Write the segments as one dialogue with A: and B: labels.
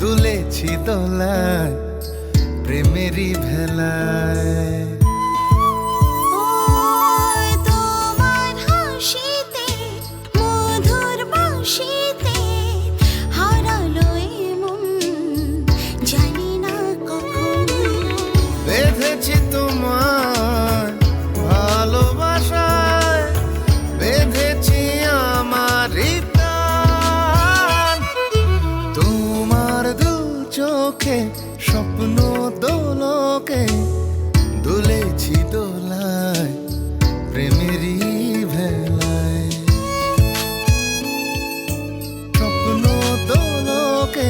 A: দুলেছি দোলায় প্রেমেরই ভেলায়।
B: তোমার হাসিতে মধুর বাঁশিতে হারালো এ মন, জানি না কখন।
A: বেঁধেছি তোমার ভালোবাসায়, বেঁধেছি আমার প্রাণ। তোমার দু চোখে স্বপ্ন দোলকে দুলেছি দোলায় প্রেমেরই ভেলায়। স্বপ্ন দোলকে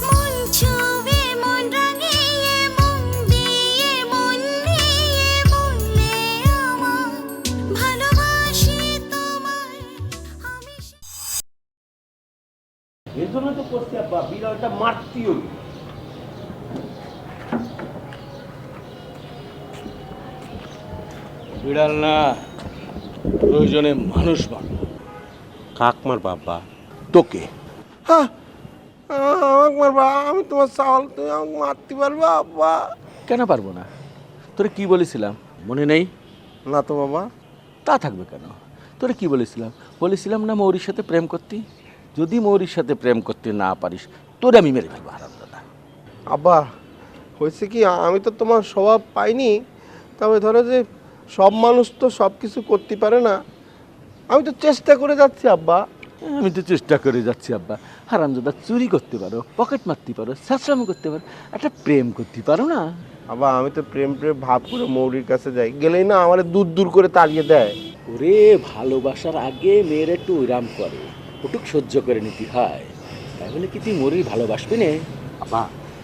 B: মন ছুঁয়ে মন রাঙিয়ে মন দিয়ে মন নিয়ে বললে আমার ভালোবাসি তোমায় আমি।
C: এর জন্য তো করছি আব্বা, বিড়ালটা মারতিও।
D: বিড়াল না, প্রয়োজনে মানুষ মারব।
C: কাক মার বাবা?
D: তোকে
E: হ্যাঁ, আমাকে মারবা? আমি তোমার চাল, তুমি আমাকে মারতে পারবে আব্বা?
D: কেন পারবো না? তোরে কি বলেছিলাম মনে নেই?
E: না তো বাবা।
D: তা থাকবে কেন? তোরে কি বলেছিলাম? বলেছিলাম না মৌরির সাথে প্রেম করতে? যদি মৌরির সাথে প্রেম করতে না পারিস তোরে আমি মেরে ফেলবো হারামজাদা।
E: আব্বা হয়েছে কি, আমি তো তোমার স্বভাব পাইনি, তবে ধরো যে সব মানুষ তো সব কিছু করতে পারে না। আমি তো চেষ্টা করে যাচ্ছি আব্বা।
D: আমি তো চেষ্টা করে যাচ্ছি আব্বা। হারামজাদা, চুরি করতে পারো, পকেট মারতে পারো, ছাত্রামি করতে পারো, একটা প্রেম করতে পারো না?
E: আব্বা আমি তো প্রেম প্রেম ভাব করে মৌরির কাছে যাই, গেলেই না আমার দূর দূর করে তাড়িয়ে দেয়।
D: ওরে ভালোবাসার আগে মেয়েরা একটু ওইরাম করে, ওটুক সহ্য করে নিতে হয়। তাই বলে কি তুই মৌরির ভালোবাসবি নে?
C: আব্বা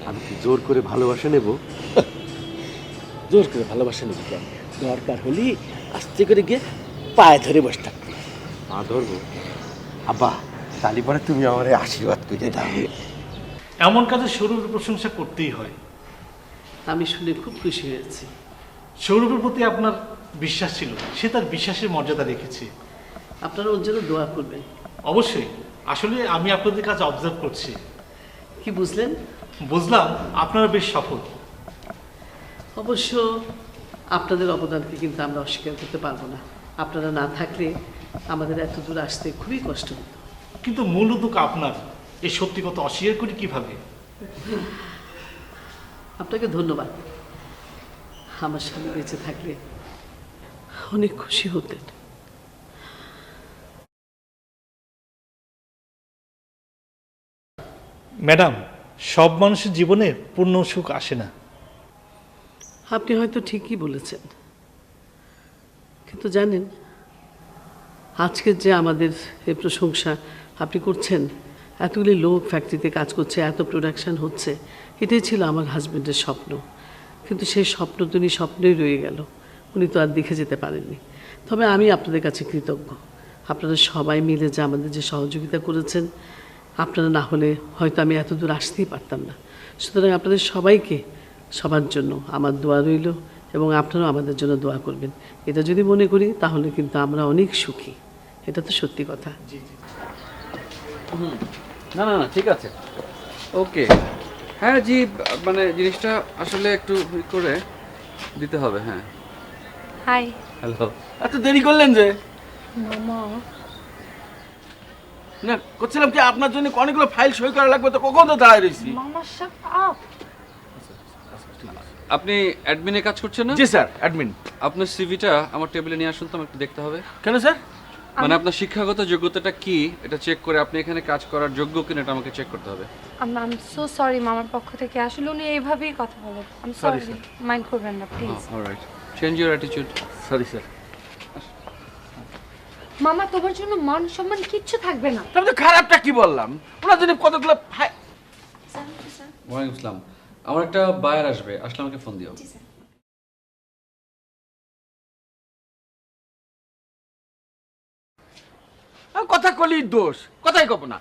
C: আমি কি জোর করে ভালোবাসা নেব?
D: জোর করে ভালোবাসা নিবি কেন? দরকার হলি আস্তে করে গিয়ে পায়ে ধরে বসে থাকবি।
C: পা ধরবো? আব্বা তালি পরে তুমি আমার আশীর্বাদ করে দাও।
F: এমন কাজে সৌরভের প্রশংসা করতেই হয়।
G: আমি শুনে খুব খুশি হয়েছি।
F: সৌরভের প্রতি আপনার বিশ্বাস ছিল, সে তার বিশ্বাসের মর্যাদা রেখেছে।
G: আপনারা ওর জন্য দোয়া করবেন।
F: অবশ্যই। আসলে আমি আপনাদের কাজ অবজার্ভ করছি,
G: কি বুঝলেন?
F: বুঝলাম আপনারা বেশ সফল।
G: অবশ্য আপনাদের অবদানকে কিন্তু আমরা অস্বীকার করতে পারবো না। আপনারা না থাকলে আমাদের এত দূর আসতে খুবই কষ্ট হতো।
F: কিন্তু মূল উদ্যোগ আপনার, এই সত্যি কথা অস্বীকার করি কিভাবে?
G: আপনাকে ধন্যবাদ। আমার স্বামী বেঁচে থাকলে অনেক খুশি হতেন।
F: ম্যাডাম, সব মানুষের জীবনে পূর্ণ সুখ আসে না।
G: আপনি হয়তো ঠিকই বলেছেন, কিন্তু জানেন আজকের যে আমাদের এই প্রশংসা আপনি করছেন, এতগুলি লোক ফ্যাক্টরিতে কাজ করছে, এত প্রোডাকশন হচ্ছে, এটাই ছিল আমার হাজব্যান্ডের স্বপ্ন। কিন্তু সেই স্বপ্ন তো উনি স্বপ্নই রয়ে গেল, উনি তো আর দেখে যেতে পারেননি। তবে আমি আপনাদের কাছে কৃতজ্ঞ। আপনারা সবাই মিলে যে আমাদের যে সহযোগিতা করেছেন, আপনারা না হলে হয়তো আমি এত দূর আসতেই পারতাম না। সুতরাং আপনাদের সবাইকে, সবার জন্য আমার দোয়া রইল, এবং আপনারাও আমাদের জন্য দোয়া করবেন। এটা যদি মনে করি তাহলে কিন্তু আমরা অনেক সুখী। এটা তো সত্যি কথা।
H: না না না, ঠিক আছে, ওকে। হ্যাঁ জি, মানে জিনিসটা আসলে একটু করে দিতে হবে। হ্যাঁ,
I: হাই
H: হ্যালো।
D: এত দেরি করলেন যে?
I: মামা।
D: না, করছিলাম কি আপনার জন্য অনেকগুলো ফাইল সই করা লাগবে, তো কখন তো দাঁড়ায় রয়েছি।
I: মামা শাট আপ।
H: আপনি অ্যাডমিনে কাজ করছেন না?
D: জি স্যার, অ্যাডমিন।
H: আপনার সিভিটা আমার টেবিলে নিয়ে আসুন তো, আমার একটু দেখতে হবে।
D: কেন স্যার?
H: মানে আপনার শিক্ষাগত যোগ্যতাটা কি এটা চেক করে আপনি এখানে কাজ করার যোগ্য কিনা এটা আমাকে চেক করতে হবে।
I: আম সো সরি মামার পক্ষ থেকে, আসলে উনি এইভাবেই কথা বলে। আম
D: Sorry,
I: সরি,
D: sir.
I: মাইন্ড করবেন না please.
H: Alright, change your attitude.
D: Sorry sir.
I: মামা তোমার জন্য মান সম্মান কিচ্ছু থাকবে না।
D: তবে তো খারাপটা কি বললাম? ওনার জন্য কতগুলো ফাইল।
H: ওয়ালাইকুম আসসালাম। আমার একটা বায়ার আসবে, আসলে আমাকে ফোন দিও।
D: কথা কলি দোষ, কথাই কব না।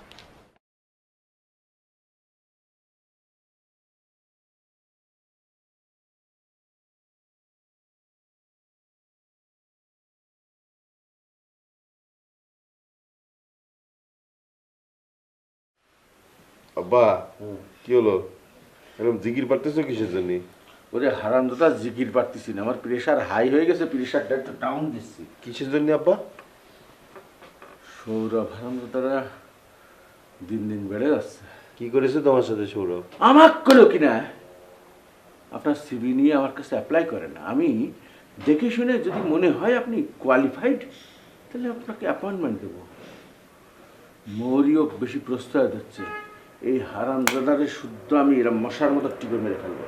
E: আব্বা কি হলো এরকম জিকির পারতেছো কিসের জন্য?
D: ওরে হারামজাদা জিকির পারতেছি না, আমার প্রেশার হাই হয়ে গেছে, প্রেশারটা একটু ডাউন দিচ্ছি।
E: কিসের জন্য আব্বা?
D: সৌরভ হারামজাদারা দিন দিন বেড়ে যাচ্ছে।
E: কি করেছে তোমার সাথে সৌরভ?
D: আমার কোনো কিনা আপনার সিভি নিয়ে আমার কাছে অ্যাপ্লাই করেন না, আমি দেখে শুনে যদি মনে হয় আপনি কোয়ালিফাইড তাহলে আপনাকে অ্যাপয়েন্টমেন্ট দেবো। মৌরিও বেশি প্রশ্রয় দিচ্ছে, এই হারামজাদারে শুদ্ধ আমি এরা মশার মতো টিপে মেরে ফেলবো।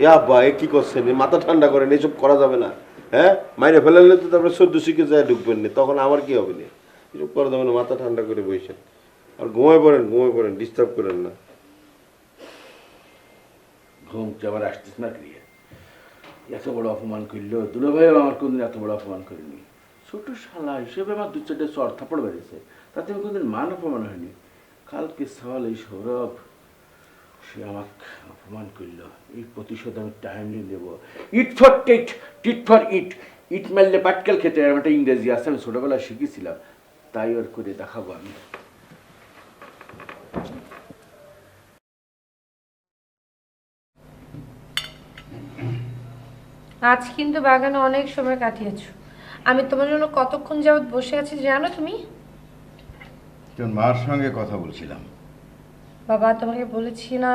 E: এ আব্বা এ কি করছেন? মাথা ঠান্ডা করেন, এসব করা যাবে না। হ্যাঁ মাইরে ফেলালে তো তারপরে 14 শিখে যায় ঢুকবেন না, তখন আমার কি হবে না? এসব করা যাবে না, মাথা ঠান্ডা করে বসেন আর ঘুমায় পড়েন, ডিস্টার্ব করেন না।
D: ঘুমতে আবার আসতিস না ক্রিয়া, এত বড় অপমান করলো দুলাভাইও আমার কোনদিন এত বড় অপমান করিনি। ছোট শালা হিসেবে আমার 2-4টে চর থাপড় বেড়েছে, তাতে আমি কোনদিন মান অপমান হয়নি। কালকে সওয়াল এই সৌরভ সে আমাকে অপমান করলো, এই প্রতিশোধ আমি টাইমলি নেব। It for tit, tit for it. ইট মারলে পাটকেল খেতে, আর একটা ইংরেজি আছে আমি ছোটবেলায় শিখেছিলাম, তাই ওর করে দেখাবো আমি।
I: আজ কিন্তু বাগানে অনেক সময় কাটিয়েছো। আমি তোমার জন্য কতক্ষণ যাবত বসে আছি জানো তুমি?
J: তোর মার সঙ্গে কথা বলছিলাম।
I: বাবা তোমাকে বলেছি না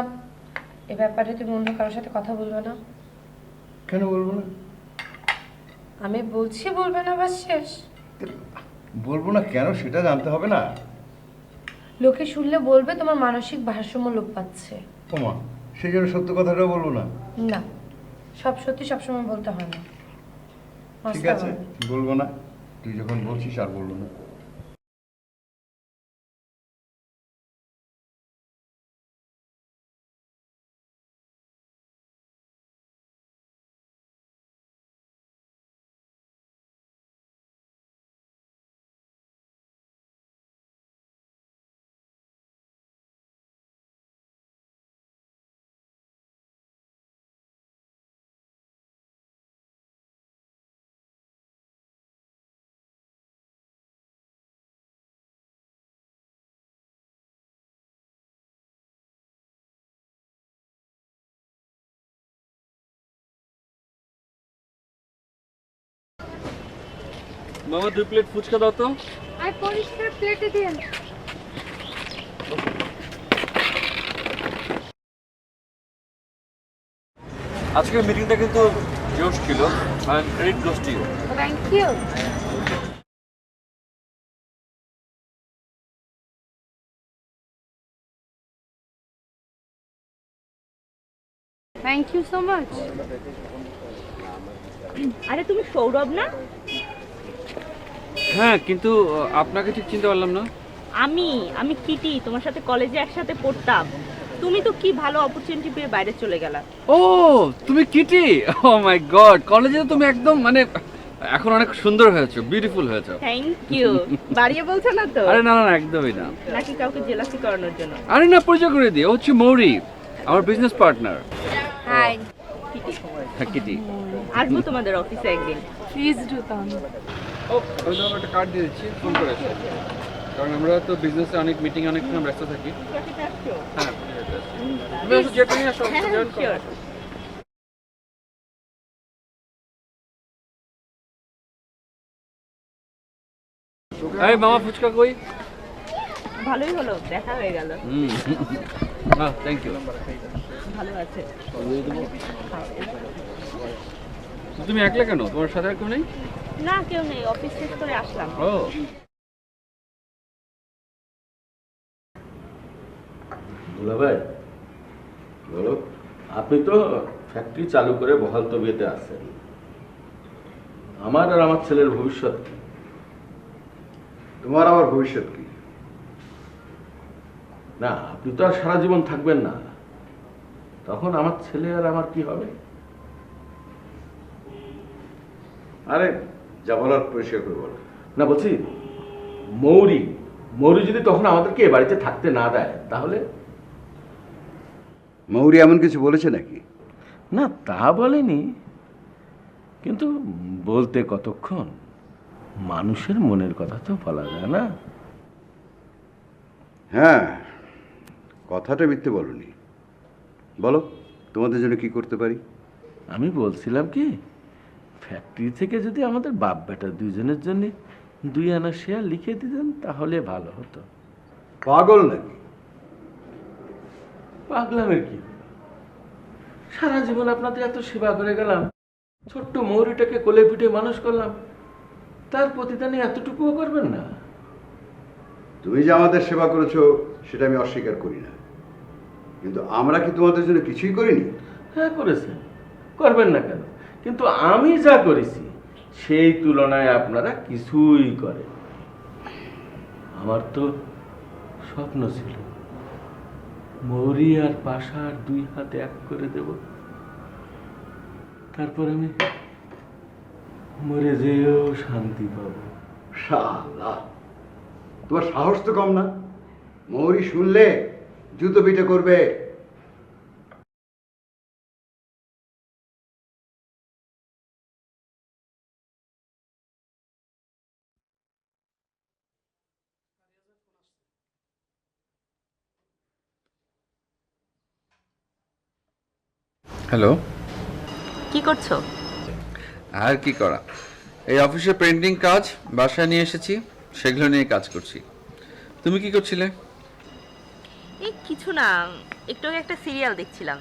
I: এ ব্যাপারে তুমি অন্য কারোর সাথে কথা বলবে না?
J: কেন বলবো না?
I: আমি বলছি বলবে না, বাস শেষ।
J: বলবো না কেন সেটা জানতে হবে না?
I: লোকে শুনলে বলবে তোমার মানসিক ভারসাম্য লোপ পাচ্ছে।
J: ওমা, সেই জন্য সত্য কথাটাও বলবো না?
I: না, সব সত্যি সবসময় বলতে হয় না।
J: ঠিক আছে, বলবো না। তুই যখন বলছিস আর বলবো না।
H: মামা 2 প্লেট ফুচকা দাও তো।
I: আর পরিষ্কার প্লেটে দিন।
H: আজকের মিটিংটা কিন্তু জোশ ছিল, and credit goes to you.
I: Thank you. Thank you so much.
K: আরে তুমি সৌরভ না?
H: হ্যাঁ, কিন্তু আপনাকে ঠিক চিনতে পারলাম না।
K: আমি কিটি, তোমার সাথে কলেজে একসাথে পড়তাম। তুমি তো কি ভালো অপরচুনিটি পেয়ে বাইরে চলে গেলা।
H: ও তুমি কিটি, ও মাই গড, কলেজে তো তুমি একদম মানে এখন অনেক সুন্দর হয়েছো, বিউটিফুল হয়েছো।
K: Thank you. বাড়িয়ে বলছো না তো?
H: আরে না না না, একদমই না।
K: নাকি কাউকে জেলাসি করানোর জন্য?
H: আরে না, পরিচয় করে দিই, ও হচ্ছে মৌরি, আমার বিজনেস পার্টনার।
I: Hi
K: Kitty.
H: হ্যাঁ কিটি।
K: আসবো তোমাদের অফিসে একদিন।
I: প্লিজ ডু কাম।
H: ও আমি তোমাকে একটা কার্ড দিয়ে দিচ্ছি, ফোন করে আসো। কারণ আমরা তো বিজনেসে অনেক মিটিং অনেক সময় ব্যস্ত থাকি। হ্যাঁ তুমি আসো, যেটা নিয়ে আসো।
K: শিওর।
H: এই মামা ফুচকা কই?
K: ভালোই হলো, দেখা হয়ে গেল।
H: হ্যাঁ থ্যাংক ইউ।
K: ভালো আছে।
H: তুমি একলা কেন? তোমার সাথে আর কেউ নেই?
K: না কেউ নেই, অফিস শেষ করে আসলাম।
H: ও
D: দুলাভাই বলো, আপনি তো ফ্যাক্টরি চালু করে বহাল তবিয়তে আছেন, আমার আর আমার ছেলের ভবিষ্যৎ কি?
J: তোমার আবার ভবিষ্যৎ কি?
D: না আপনি তো আর সারা জীবন থাকবেন না, তখন আমার ছেলে আর আমার কি হবে?
J: আরে যা বলার পরিষ্কার করে বলো।
D: না বলছি মৌরি যদি তখন আমাদেরকে এ বাড়িতে থাকতে না দেয় তাহলে?
J: মৌরি এমন কিছু বলেছে নাকি?
D: না তা বলেনি, কিন্তু বলতে কতক্ষণ, মানুষের মনের কথা তো বলা যায় না।
J: হ্যাঁ, কথাটা মিথ্যে বলনি। বলো তোমাদের জন্য কি করতে পারি।
D: আমি বলছিলাম কি, ফ্যাক্টরি থেকে যদি আমাদের বাপ বেটা দুইজনের জন্য 2 আনা শেয়ার লিখে দিতেন তাহলে ভালো হতো।
J: পাগল নাকি?
D: পাগলামের কি? সারা জীবন আপনাদের এত সেবা করে গেলাম, ছোট্ট মৌরিটাকে কোলে পিঠে মানুষ করলাম, তার প্রতিদানে এতটুকুও করবেন না?
J: তুমি যে আমাদের সেবা করেছো সেটা আমি অস্বীকার করি না, কিন্তু আমরা কি তোমাদের জন্য কিছুই করিনি?
D: হ্যাঁ করেছেন, করবেন না কেন? কিন্তু আমি যা করেছি সেই তুলনায় আপনারা কিছুই করেন। আমার তো স্বপ্ন ছিল মৌরি আর পাশার 2 হাত এক করে দেব, তারপর আমি মরে যেও শান্তি পাবো।
J: শালা, তোমার সাহস তো কম না। মৌরি শুনলে জুতো পিঠে করবে।
H: হ্যালো,
K: কি করছো?
H: আর কি করা, এই অফিসের পেন্ডিং কাজ বাসায় নিয়ে এসেছি, সেগুলো নিয়ে কাজ করছি। তুমি কি করছিলে?
K: এই কিছু না, একটু আগে একটা সিরিয়াল দেখছিলাম।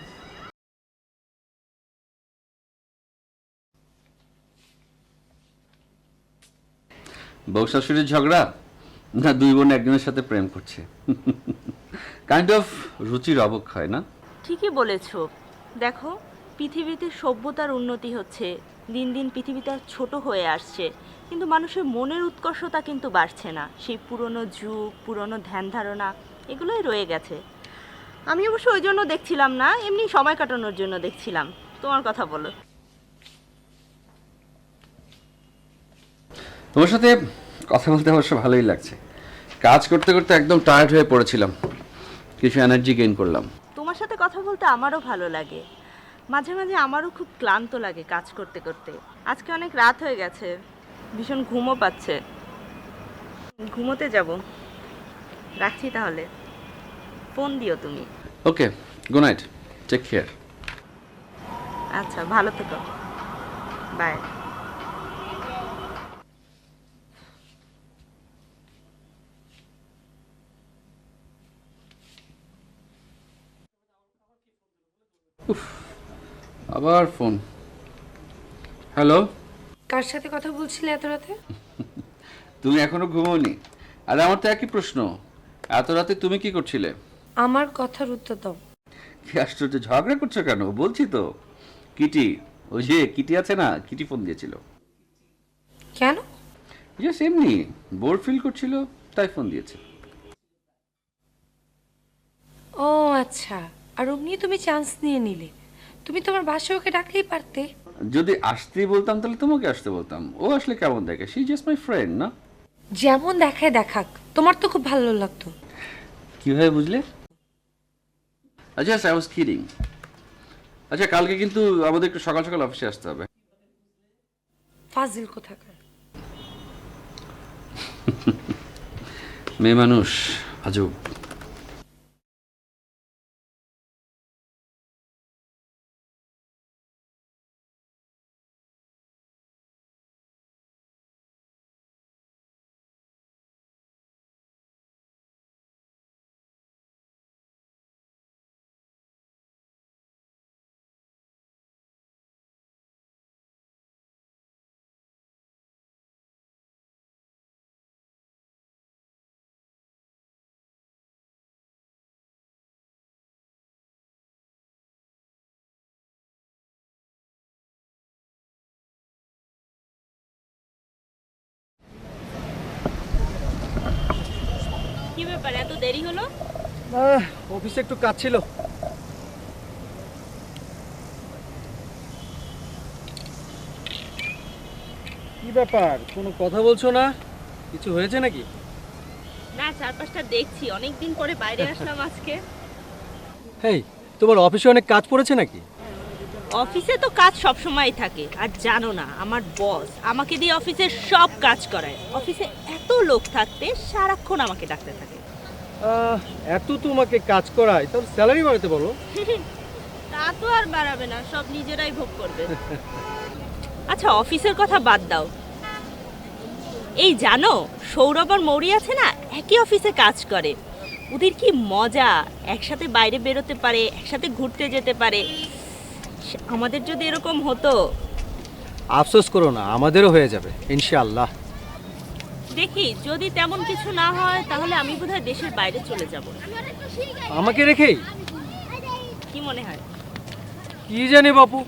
H: বউ শাশুড়ির ঝগড়া না 2 বোন একজনের সাথে প্রেম করছে? কাইন্ড অফ রুচির অবক্ষয় না?
K: ঠিকই বলেছো। দেখো, পৃথিবীতে সভ্যতার উন্নতি হচ্ছে, দিন দিন পৃথিবীটা ছোট হয়ে আসছে, কিন্তু মানুষের মনের উৎকর্ষতা কিন্তু বাড়ছে না। সেই পুরনো যুগ, পুরনো ধ্যান ধারণা এগুলোই রয়ে গেছে। আমি অবশ্য ওই জন্য দেখছিলাম না, এমনি সময় কাটানোর জন্য দেখছিলাম। তোমার কথা বলো।
H: তোমার সাথে কথা বলতে অবশ্য ভালোই লাগছে। কাজ করতে করতে একদম টায়ার্ড হয়ে পড়েছিলাম, কিছু এনার্জি গেইন করলাম।
K: তোমার সাথে কথা বলতে আমারও ভালো লাগে, মাঝে মাঝে আমারও খুব ক্লান্ত লাগে কাজ করতে করতে। আজকে অনেক রাত হয়ে গেছে, ভীষণ ঘুমও পাচ্ছে, ঘুমোতে যাব। রাখছি তাহলে, ফোন দিও তুমি।
H: ওকে, গুড নাইট, টেক কেয়ার।
K: আচ্ছা, ভালো থেকো, বাই।
H: আবার ফোন। হ্যালো,
I: কার সাথে কথা বলছিলে এত রাতে?
H: তুমি এখনো ঘুমোনি? আরে আমার তো একই প্রশ্ন, এত রাতে তুমি কি করছিলে?
I: আমার কথার উত্তর দাও।
H: কি আশ্চর্য, ঝগড়া করছো কেন? বলছি তো, কিটি, ওই যে কিটি আছে না, কিটি ফোন দিয়েছিল।
I: কেন?
H: জাস্ট এমনি বোর ফিল করছিল, তাই ফোন দিয়েছে।
I: ও আচ্ছা, আর অমনি তুমি চান্স নিয়ে নিলে। তুমি তোমার বাসায় ওকে ডাকলেই পারতে।
H: যদি আসতেই বলতাম তাহলে তোমাকে আসতে বলতাম। ও আসলে কেমন দেখে? শি জাস্ট মাই ফ্রেন্ড না?
I: যেমন দেখায় দেখাক, তোমার তো খুব ভালো লাগতো।
H: কিভাবে বুঝলে? আচ্ছা, আই ওয়াজ কিডিং। আচ্ছা, কালকে কিন্তু আমাদের একটু সকাল সকাল অফিসে আসতে হবে।
I: ফাজিল কোথাকার।
H: মেয়ে মানুষ আজব।
K: কি ব্যাপার, এত দেরি হলো?
F: অফিসে একটু কাজ ছিল। কি ব্যাপার, কোনো কথা বলছো না? কিছু হয়েছে নাকি?
K: না, চারপাশটা দেখছি, অনেকদিন পরে বাইরে আসলাম আজকে।
F: হেই, তোমার অফিসে অনেক কাজ পড়েছে নাকি?
K: অফিসে তো কাজ সব সময় থাকে, আর জানো না আমার বস আমাকে দিয়ে অফিসের সব কাজ করায়। অফিসে এত লোক থাকতে সারাক্ষণ আমাকে ডাকতে থাকে।
H: এত তোমাকে কাজ করায় তাহলে স্যালারি বাড়াতে বলো।
K: তা তো আর বাড়াবে না, সব নিজেরাই ভোগ করবে। আচ্ছা অফিসের কথা বাদ দাও, এই জানো সৌরভ আর মৌরি আছে না, একই অফিসে কাজ করে। ওদের কি মজা, একসাথে বাইরে বেরোতে পারে, একসাথে ঘুরতে যেতে পারে। আমাদের যদি এরকম হতো।
H: আফসোস করো না, আমাদেরও হয়ে যাবে ইনশাআল্লাহ।
K: দেখি যদি তেমন কিছু না হয় তাহলে আমি বোধহয় দেশের বাইরে চলে যাব।
H: আমাকে রেখেই?
K: কি মনে হয়?
H: কি জানি বাপু,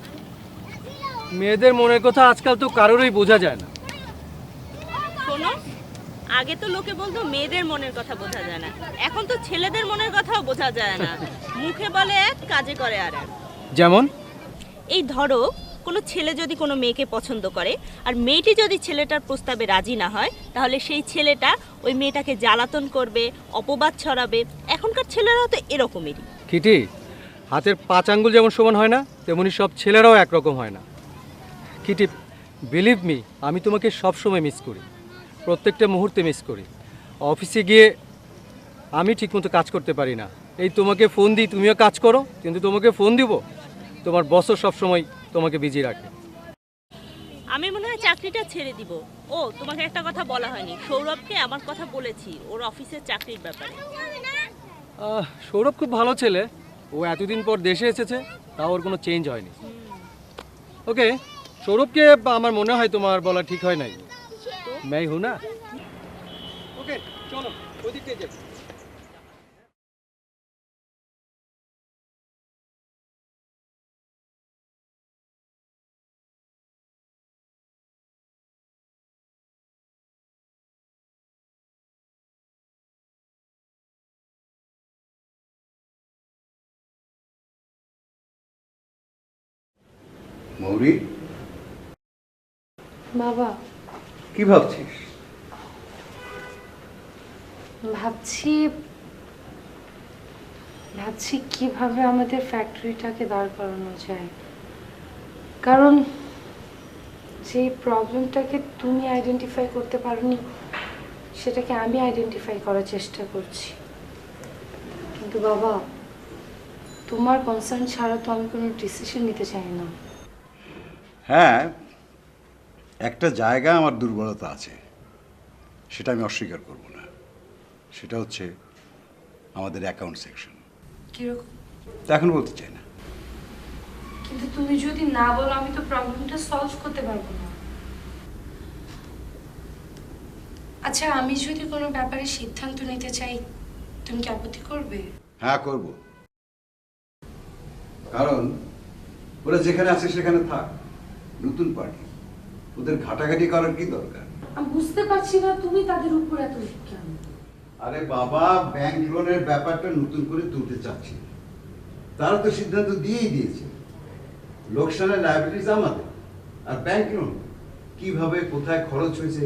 H: মেয়েদের মনের কথা আজকাল তো কারোরই বোঝা যায় না।
K: শোনো, আগে তো লোকে বলতো মেয়েদের মনের কথা বোঝা যায় না, এখন তো ছেলেদের মনের কথাও বোঝা যায় না। মুখে বলে এক, কাজে করে আর এক।
H: যেমন
K: এই ধরো কোনো ছেলে যদি কোনো মেয়েকে পছন্দ করে আর মেয়েটি যদি ছেলেটার প্রস্তাবে রাজি না হয়, তাহলে সেই ছেলেটা ওই মেয়েটাকে জ্বালাতন করবে, অপবাদ ছড়াবে। এখনকার ছেলেরাও তো এরকমেরই।
H: কিটি, হাতের 5 আঙ্গুল যেমন সমান হয় না, তেমনি সব ছেলেরাও একরকম হয় না। কিটি, বিলিভ মি, আমি তোমাকে সব সময় মিস করি, প্রত্যেকটা মুহূর্তে মিস করি। অফিসে গিয়ে আমি ঠিকমতো কাজ করতে পারি না। এই তোমাকে ফোন দিই, তুমিও কাজ করো, কিন্তু তোমাকে ফোন দিব, তোমার বসও সবসময় তোমাকে বিজি রাখে।
K: আমি মনে হয় চাকরিটা ছেড়ে দিব। ও, তোমাকে একটা কথা বলা হয়নি, সৌরভকে আমার কথা বলেছি ওর অফিসের চাকরির ব্যাপারে।
H: সৌরভ খুব ভালো ছেলে, ও এতদিন পর দেশে এসেছে, তাও ওর কোনো চেঞ্জ হয়নি। ওকে, সৌরভকে আমার মনে হয় তোমার বলা ঠিক হয় নাই। मैं हूं ना। ओके चलो ওই দিক থেকে যাই।
J: মৌরি,
I: বাবা
J: কি ভাবছিস?
I: ভাবছি কিভাবে আমাদের ফ্যাক্টরিটাকে দাঁড় করানো যায়। কারণ যে প্রবলেমটাকে তুমি আইডেন্টিফাই করতে পারোনি, সেটাকে আমি আইডেন্টিফাই করার চেষ্টা করছি। কিন্তু বাবা, তোমার কনসার্ন ছাড়া তো আমি কোনো ডিসিশন নিতে চাই না।
J: হ্যাঁ, একটা জায়গা আমার দুর্বলতা আছে, সেটা আমি অস্বীকার করব না। সেটা হচ্ছে আমাদের অ্যাকাউন্ট সেকশন।
I: কিরকম?
J: এখন বলতে চাই না।
I: কিন্তু তুমি যদি না বলো, আমি তো প্রবলেমটা সলভ করতে পারবো না। আচ্ছা, আমি যদি কোনো ব্যাপারে সিদ্ধান্ত নিতে চাই, তুমি কি আপত্তি করবে?
J: হ্যাঁ, করব। কারণ ওরা যেখানে আছে সেখানে থাক, নতুন পার্টি, ওদের ঘাটাঘাটি করার কি দরকার?
I: আমি বুঝতে পারছি না তুমি তাদের উপর এত কেন।
J: আরে বাবা, ব্যাংক লোনের ব্যাপারটা নতুন করে তুলতে চাচ্ছি। তারা তো সিদ্ধান্ত দিয়েই দিয়েছে, লোকসানের লায়াবিলিটিস আমাদের, আর ব্যাংক লোন কিভাবে কোথায় খরচ হয়েছে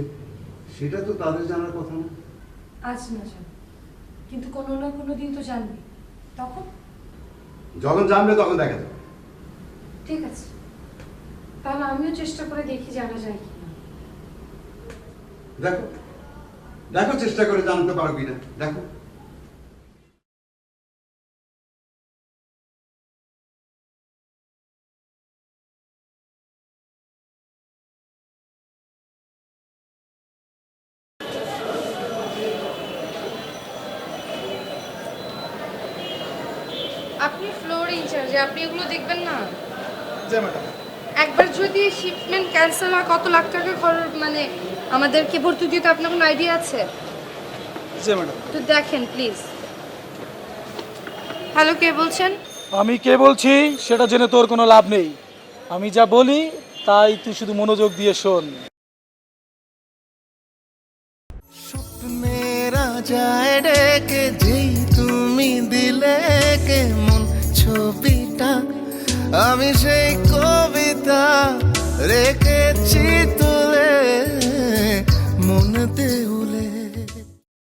J: সেটা তো তাদের জানার কথা না।
I: আজ না জানো, কিন্তু কোনো না কোনো দিন তো জানবে। তখন
J: যখন জানবে তখন দেখা যাবে।
I: ঠিক আছে, তাহলে আমিও চেষ্টা করে দেখি জানা যায় কিনা।
J: দেখো দেখো চেষ্টা করে জানতে পারো কিনা, দেখো।
I: আপনি ফ্লোর ইনচার্জে, আপনি এগুলো দেখবেন না?
A: জি ম্যাডাম।
I: একবার যদি শিপমেন্ট ক্যান্সেল হয় কত লাখ টাকা খরচ, মানে আমাদেরকে ভর্তি দিতে আপনার কোনো আইডিয়া আছে?
A: জি ম্যাডাম।
I: তো দেখেন প্লিজ। হ্যালো, কে বলছেন?
L: আমি কে বলছি সেটা জেনে তোর কোনো লাভ নেই। আমি যা বলি তাই তুই শুধু মনোযোগ দিয়ে শোন।
A: স্বপ্নেরা যায় ডেকে, যেই তুমি দিলে কে মন ছবিটা, আমি সেই কবিতা রেখেছি তুলে মন দেউলে।